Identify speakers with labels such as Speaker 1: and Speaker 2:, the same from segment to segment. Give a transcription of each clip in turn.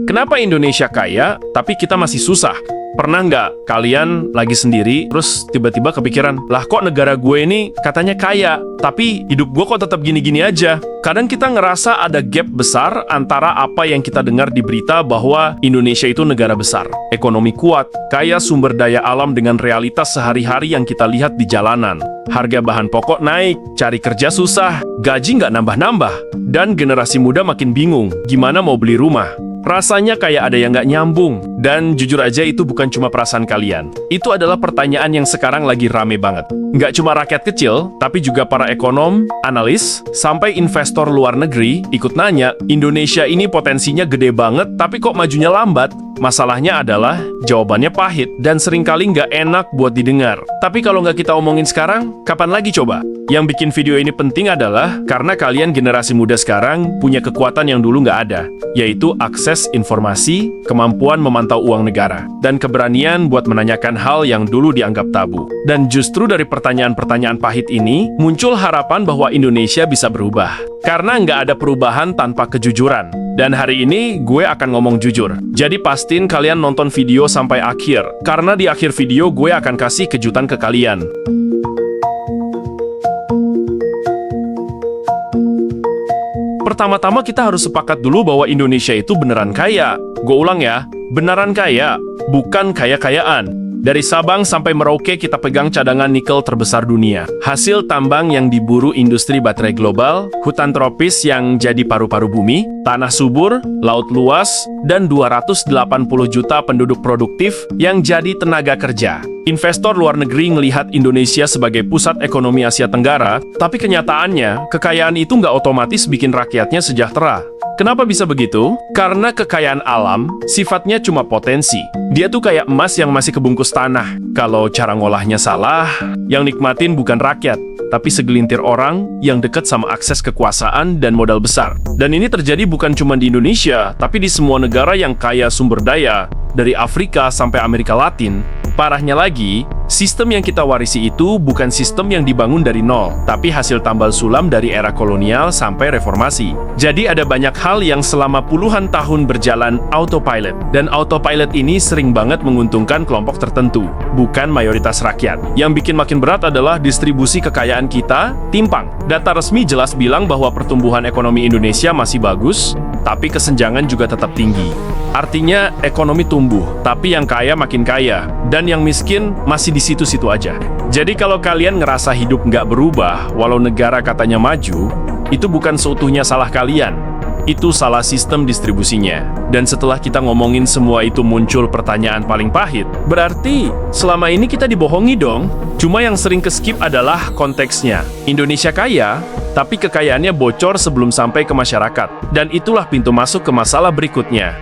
Speaker 1: Kenapa Indonesia kaya, tapi kita masih susah? Pernah nggak kalian lagi sendiri, terus tiba-tiba kepikiran, lah kok negara gue ini katanya kaya, tapi hidup gue kok tetap gini-gini aja? Kadang kita ngerasa ada gap besar antara apa yang kita dengar di berita bahwa Indonesia itu negara besar, ekonomi kuat, kaya sumber daya alam dengan realitas sehari-hari yang kita lihat di jalanan. Harga bahan pokok naik, cari kerja susah, gaji nggak nambah-nambah, dan generasi muda makin bingung gimana mau beli rumah. Rasanya kayak ada yang nggak nyambung. Dan jujur aja itu bukan cuma perasaan kalian. Itu adalah pertanyaan yang sekarang lagi rame banget. Nggak cuma rakyat kecil, tapi juga para ekonom, analis, sampai investor luar negeri ikut nanya, Indonesia ini potensinya gede banget, tapi kok majunya lambat? Masalahnya adalah jawabannya pahit dan seringkali nggak enak buat didengar. Tapi kalau nggak kita omongin sekarang, kapan lagi coba? Yang bikin video ini penting adalah karena kalian generasi muda sekarang punya kekuatan yang dulu nggak ada, yaitu akses informasi, kemampuan memantau uang negara, dan keberanian buat menanyakan hal yang dulu dianggap tabu. Dan justru dari pertanyaan-pertanyaan pahit ini, muncul harapan bahwa Indonesia bisa berubah. Karena nggak ada perubahan tanpa kejujuran. Dan hari ini gue akan ngomong jujur. Jadi pastiin kalian nonton video sampai akhir, karena di akhir video gue akan kasih kejutan ke kalian. Pertama-tama kita harus sepakat dulu bahwa Indonesia itu beneran kaya. Gue ulang ya, beneran kaya, bukan kaya-kayaan. Dari Sabang sampai Merauke kita pegang cadangan nikel terbesar dunia. Hasil tambang yang diburu industri baterai global, hutan tropis yang jadi paru-paru bumi, tanah subur, laut luas, dan 280 juta penduduk produktif yang jadi tenaga kerja. Investor luar negeri melihat Indonesia sebagai pusat ekonomi Asia Tenggara, tapi kenyataannya, kekayaan itu nggak otomatis bikin rakyatnya sejahtera. Kenapa bisa begitu? Karena kekayaan alam sifatnya cuma potensi. Dia tuh kayak emas yang masih kebungkus tanah. Kalau cara ngolahnya salah, yang nikmatin bukan rakyat, tapi segelintir orang yang dekat sama akses kekuasaan dan modal besar. Dan ini terjadi bukan cuma di Indonesia, tapi di semua negara yang kaya sumber daya, dari Afrika sampai Amerika Latin. Parahnya lagi, sistem yang kita warisi itu bukan sistem yang dibangun dari nol, tapi hasil tambal sulam dari era kolonial sampai reformasi. Jadi ada banyak hal yang selama puluhan tahun berjalan autopilot. Dan autopilot ini sering banget menguntungkan kelompok tertentu, bukan mayoritas rakyat. Yang bikin makin berat adalah distribusi kekayaan kita timpang. Data resmi jelas bilang bahwa pertumbuhan ekonomi Indonesia masih bagus, tapi kesenjangan juga tetap tinggi. Artinya ekonomi tumbuh, tapi yang kaya makin kaya, dan yang miskin masih di situ-situ aja. Jadi kalau kalian ngerasa hidup nggak berubah, walau negara katanya maju, itu bukan seutuhnya salah kalian. Itu salah sistem distribusinya. Dan setelah kita ngomongin semua itu muncul pertanyaan paling pahit. Berarti selama ini kita dibohongi dong? Cuma yang sering ke-skip adalah konteksnya. Indonesia kaya, tapi kekayaannya bocor sebelum sampai ke masyarakat. Dan itulah pintu masuk ke masalah berikutnya.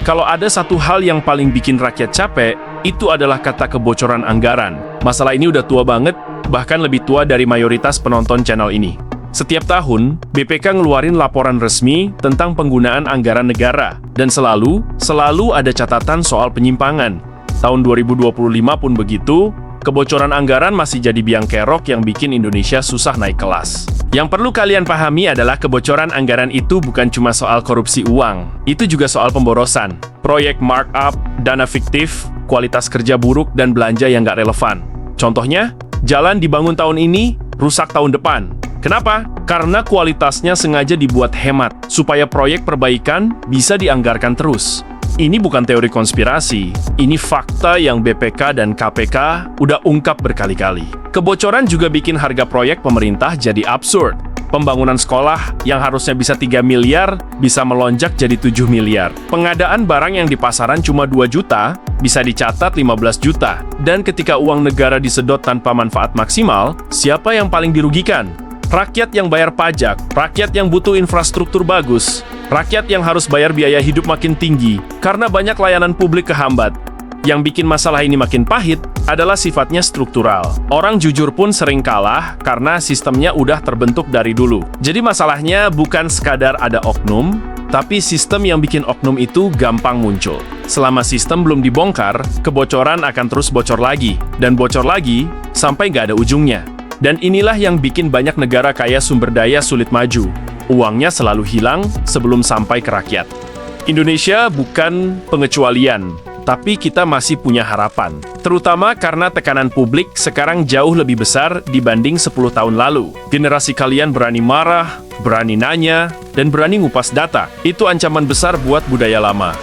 Speaker 1: Kalau ada satu hal yang paling bikin rakyat capek, itu adalah kata kebocoran anggaran. Masalah ini udah tua banget, bahkan lebih tua dari mayoritas penonton channel ini. Setiap tahun, BPK ngeluarin laporan resmi tentang penggunaan anggaran negara, dan selalu ada catatan soal penyimpangan. Tahun 2025 pun begitu, kebocoran anggaran masih jadi biang kerok yang bikin Indonesia susah naik kelas. Yang perlu kalian pahami adalah kebocoran anggaran itu bukan cuma soal korupsi uang, itu juga soal pemborosan, proyek markup, dana fiktif, kualitas kerja buruk, dan belanja yang nggak relevan. Contohnya, jalan dibangun tahun ini, rusak tahun depan. Kenapa? Karena kualitasnya sengaja dibuat hemat, supaya proyek perbaikan bisa dianggarkan terus. Ini bukan teori konspirasi, ini fakta yang BPK dan KPK udah ungkap berkali-kali. Kebocoran juga bikin harga proyek pemerintah jadi absurd. Pembangunan sekolah yang harusnya bisa 3 miliar, bisa melonjak jadi 7 miliar. Pengadaan barang yang di pasaran cuma 2 juta, bisa dicatat 15 juta. Dan ketika uang negara disedot tanpa manfaat maksimal, siapa yang paling dirugikan? Rakyat yang bayar pajak, rakyat yang butuh infrastruktur bagus, rakyat yang harus bayar biaya hidup makin tinggi karena banyak layanan publik kehambat. Yang bikin masalah ini makin pahit adalah sifatnya struktural. Orang jujur pun sering kalah karena sistemnya udah terbentuk dari dulu. Jadi masalahnya bukan sekadar ada oknum, tapi sistem yang bikin oknum itu gampang muncul. Selama sistem belum dibongkar, kebocoran akan terus bocor lagi, dan bocor lagi sampai nggak ada ujungnya. Dan inilah yang bikin banyak negara kaya sumber daya sulit maju. Uangnya selalu hilang sebelum sampai ke rakyat. Indonesia bukan pengecualian, tapi kita masih punya harapan. Terutama karena tekanan publik sekarang jauh lebih besar dibanding 10 tahun lalu. Generasi kalian berani marah, berani nanya, dan berani ngupas data. Itu ancaman besar buat budaya lama.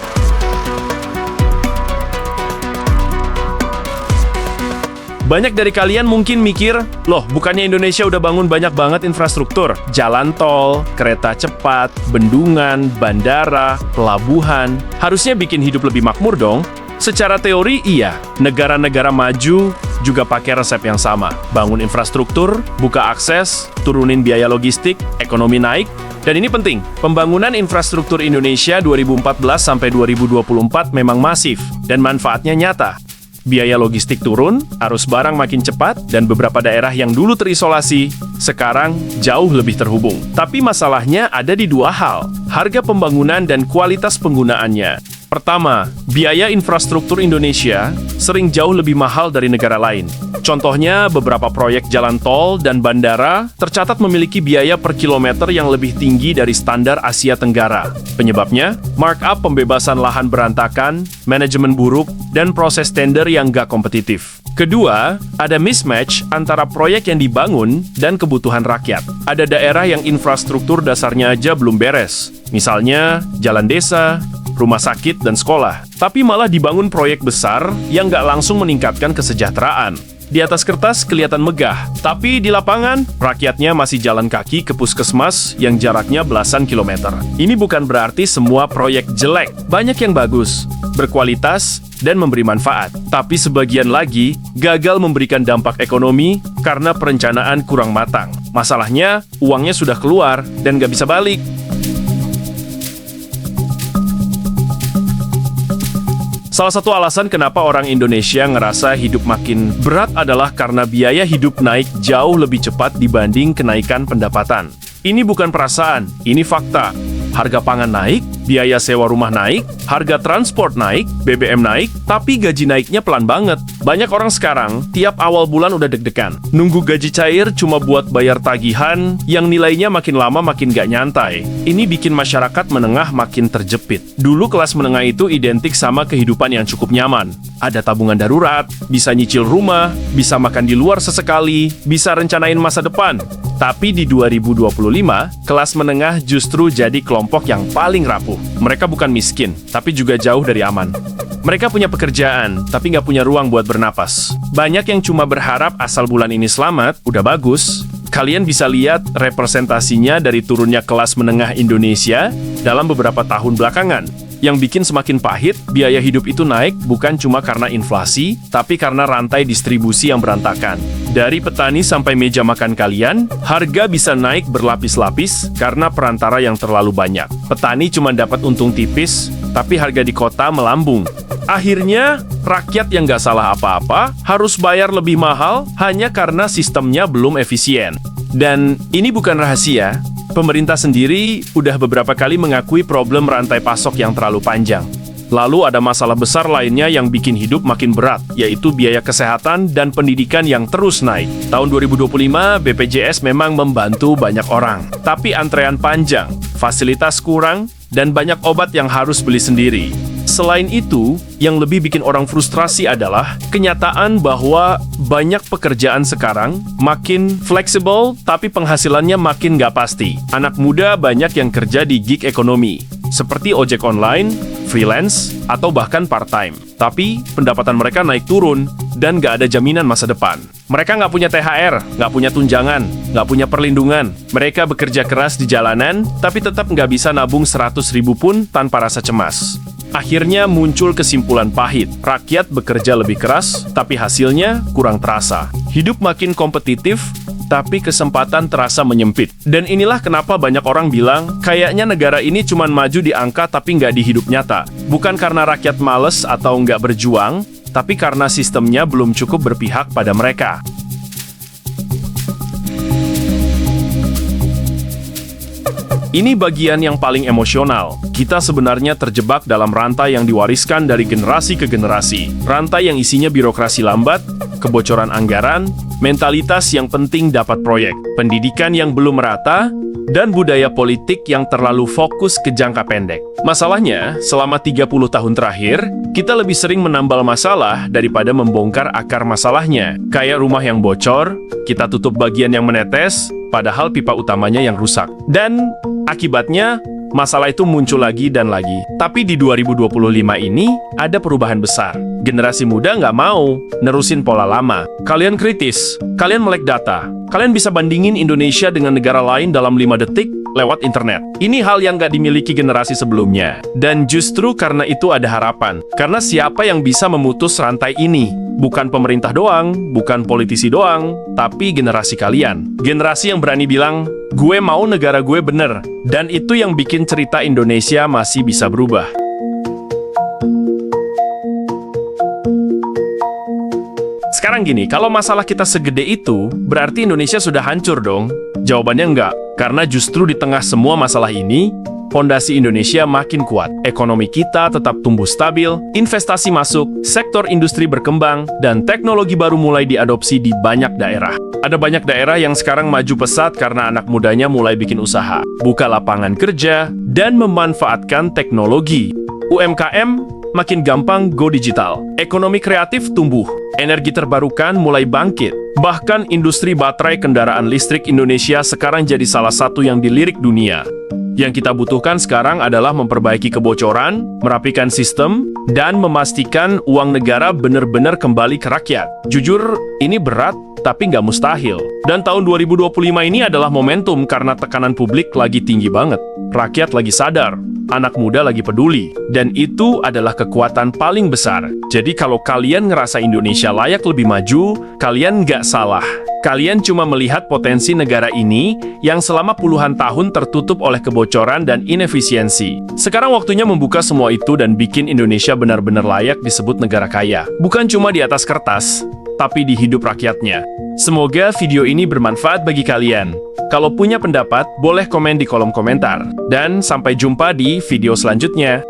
Speaker 1: Banyak dari kalian mungkin mikir, loh bukannya Indonesia udah bangun banyak banget infrastruktur? Jalan tol, kereta cepat, bendungan, bandara, pelabuhan. Harusnya bikin hidup lebih makmur dong. Secara teori iya, negara-negara maju juga pakai resep yang sama. Bangun infrastruktur, buka akses, turunin biaya logistik, ekonomi naik. Dan ini penting, pembangunan infrastruktur Indonesia 2014 sampai 2024 memang masif dan manfaatnya nyata. Biaya logistik turun, arus barang makin cepat, dan beberapa daerah yang dulu terisolasi, sekarang jauh lebih terhubung. Tapi masalahnya ada di dua hal, harga pembangunan dan kualitas penggunaannya. Pertama, biaya infrastruktur Indonesia sering jauh lebih mahal dari negara lain. Contohnya, beberapa proyek jalan tol dan bandara tercatat memiliki biaya per kilometer yang lebih tinggi dari standar Asia Tenggara. Penyebabnya, markup pembebasan lahan berantakan, manajemen buruk, dan proses tender yang gak kompetitif. Kedua, ada mismatch antara proyek yang dibangun dan kebutuhan rakyat. Ada daerah yang infrastruktur dasarnya aja belum beres. Misalnya, jalan desa, rumah sakit, dan sekolah. Tapi malah dibangun proyek besar yang nggak langsung meningkatkan kesejahteraan. Di atas kertas kelihatan megah, tapi di lapangan, rakyatnya masih jalan kaki ke puskesmas yang jaraknya belasan kilometer. Ini bukan berarti semua proyek jelek. Banyak yang bagus, berkualitas, dan memberi manfaat. Tapi sebagian lagi gagal memberikan dampak ekonomi karena perencanaan kurang matang. Masalahnya, uangnya sudah keluar dan nggak bisa balik. Salah satu alasan kenapa orang Indonesia ngerasa hidup makin berat adalah karena biaya hidup naik jauh lebih cepat dibanding kenaikan pendapatan. Ini bukan perasaan, ini fakta. Harga pangan naik, biaya sewa rumah naik, harga transport naik, BBM naik, tapi gaji naiknya pelan banget. Banyak orang sekarang, tiap awal bulan udah deg-degan. Nunggu gaji cair cuma buat bayar tagihan, yang nilainya makin lama makin gak nyantai. Ini bikin masyarakat menengah makin terjepit. Dulu kelas menengah itu identik sama kehidupan yang cukup nyaman. Ada tabungan darurat, bisa nyicil rumah, bisa makan di luar sesekali, bisa rencanain masa depan. Tapi di 2025, kelas menengah justru jadi kelompok yang paling rapuh. Mereka bukan miskin, tapi juga jauh dari aman. Mereka punya pekerjaan, tapi nggak punya ruang buat bernapas. Banyak yang cuma berharap asal bulan ini selamat, udah bagus. Kalian bisa lihat representasinya dari turunnya kelas menengah Indonesia dalam beberapa tahun belakangan. Yang bikin semakin pahit, biaya hidup itu naik bukan cuma karena inflasi, tapi karena rantai distribusi yang berantakan. Dari petani sampai meja makan kalian, harga bisa naik berlapis-lapis karena perantara yang terlalu banyak. Petani cuma dapat untung tipis, tapi harga di kota melambung. Akhirnya, rakyat yang nggak salah apa-apa harus bayar lebih mahal hanya karena sistemnya belum efisien. Dan ini bukan rahasia. Pemerintah sendiri udah beberapa kali mengakui problem rantai pasok yang terlalu panjang. Lalu ada masalah besar lainnya yang bikin hidup makin berat, yaitu biaya kesehatan dan pendidikan yang terus naik. Tahun 2025, BPJS memang membantu banyak orang. Tapi antrean panjang, fasilitas kurang, dan banyak obat yang harus beli sendiri. Selain itu, yang lebih bikin orang frustrasi adalah kenyataan bahwa banyak pekerjaan sekarang makin fleksibel, tapi penghasilannya makin nggak pasti. Anak muda banyak yang kerja di gig ekonomi, seperti ojek online, freelance, atau bahkan part-time. Tapi pendapatan mereka naik turun dan nggak ada jaminan masa depan. Mereka nggak punya THR, nggak punya tunjangan, nggak punya perlindungan. Mereka bekerja keras di jalanan, tapi tetap nggak bisa nabung 100.000 pun tanpa rasa cemas. Akhirnya muncul kesimpulan pahit. Rakyat bekerja lebih keras, tapi hasilnya kurang terasa. Hidup makin kompetitif, tapi kesempatan terasa menyempit. Dan inilah kenapa banyak orang bilang, kayaknya negara ini cuma maju di angka tapi nggak di hidup nyata. Bukan karena rakyat males atau nggak berjuang, tapi karena sistemnya belum cukup berpihak pada mereka. Ini bagian yang paling emosional. Kita sebenarnya terjebak dalam rantai yang diwariskan dari generasi ke generasi. Rantai yang isinya birokrasi lambat, kebocoran anggaran, mentalitas yang penting dapat proyek, pendidikan yang belum merata, dan budaya politik yang terlalu fokus ke jangka pendek. Masalahnya, selama 30 tahun terakhir, kita lebih sering menambal masalah daripada membongkar akar masalahnya. Kayak rumah yang bocor, kita tutup bagian yang menetes, padahal pipa utamanya yang rusak. Dan akibatnya, masalah itu muncul lagi dan lagi. Tapi di 2025 ini, ada perubahan besar. Generasi muda nggak mau nerusin pola lama. Kalian kritis, kalian melek data. Kalian bisa bandingin Indonesia dengan negara lain dalam 5 detik lewat internet. Ini hal yang nggak dimiliki generasi sebelumnya. Dan justru karena itu ada harapan. Karena siapa yang bisa memutus rantai ini? Bukan pemerintah doang, bukan politisi doang, tapi generasi kalian. Generasi yang berani bilang, gue mau negara gue bener. Dan itu yang bikin cerita Indonesia masih bisa berubah. Sekarang gini, kalau masalah kita segede itu, berarti Indonesia sudah hancur dong? Jawabannya enggak, karena justru di tengah semua masalah ini, fondasi Indonesia makin kuat. Ekonomi kita tetap tumbuh stabil, investasi masuk, sektor industri berkembang, dan teknologi baru mulai diadopsi di banyak daerah. Ada banyak daerah yang sekarang maju pesat karena anak mudanya mulai bikin usaha, buka lapangan kerja, dan memanfaatkan teknologi. UMKM makin gampang go digital. Ekonomi kreatif tumbuh, energi terbarukan mulai bangkit. Bahkan industri baterai kendaraan listrik Indonesia sekarang jadi salah satu yang dilirik dunia. Yang kita butuhkan sekarang adalah memperbaiki kebocoran, merapikan sistem, dan memastikan uang negara benar-benar kembali ke rakyat. Jujur, ini berat, tapi nggak mustahil. Dan tahun 2025 ini adalah momentum karena tekanan publik lagi tinggi banget. Rakyat lagi sadar, anak muda lagi peduli, dan itu adalah kekuatan paling besar. Jadi kalau kalian ngerasa Indonesia layak lebih maju, kalian nggak salah. Kalian cuma melihat potensi negara ini yang selama puluhan tahun tertutup oleh kebocoran dan inefisiensi. Sekarang waktunya membuka semua itu dan bikin Indonesia benar-benar layak disebut negara kaya. Bukan cuma di atas kertas, tapi di hidup rakyatnya. Semoga video ini bermanfaat bagi kalian. Kalau punya pendapat, boleh komen di kolom komentar. Dan sampai jumpa di video selanjutnya.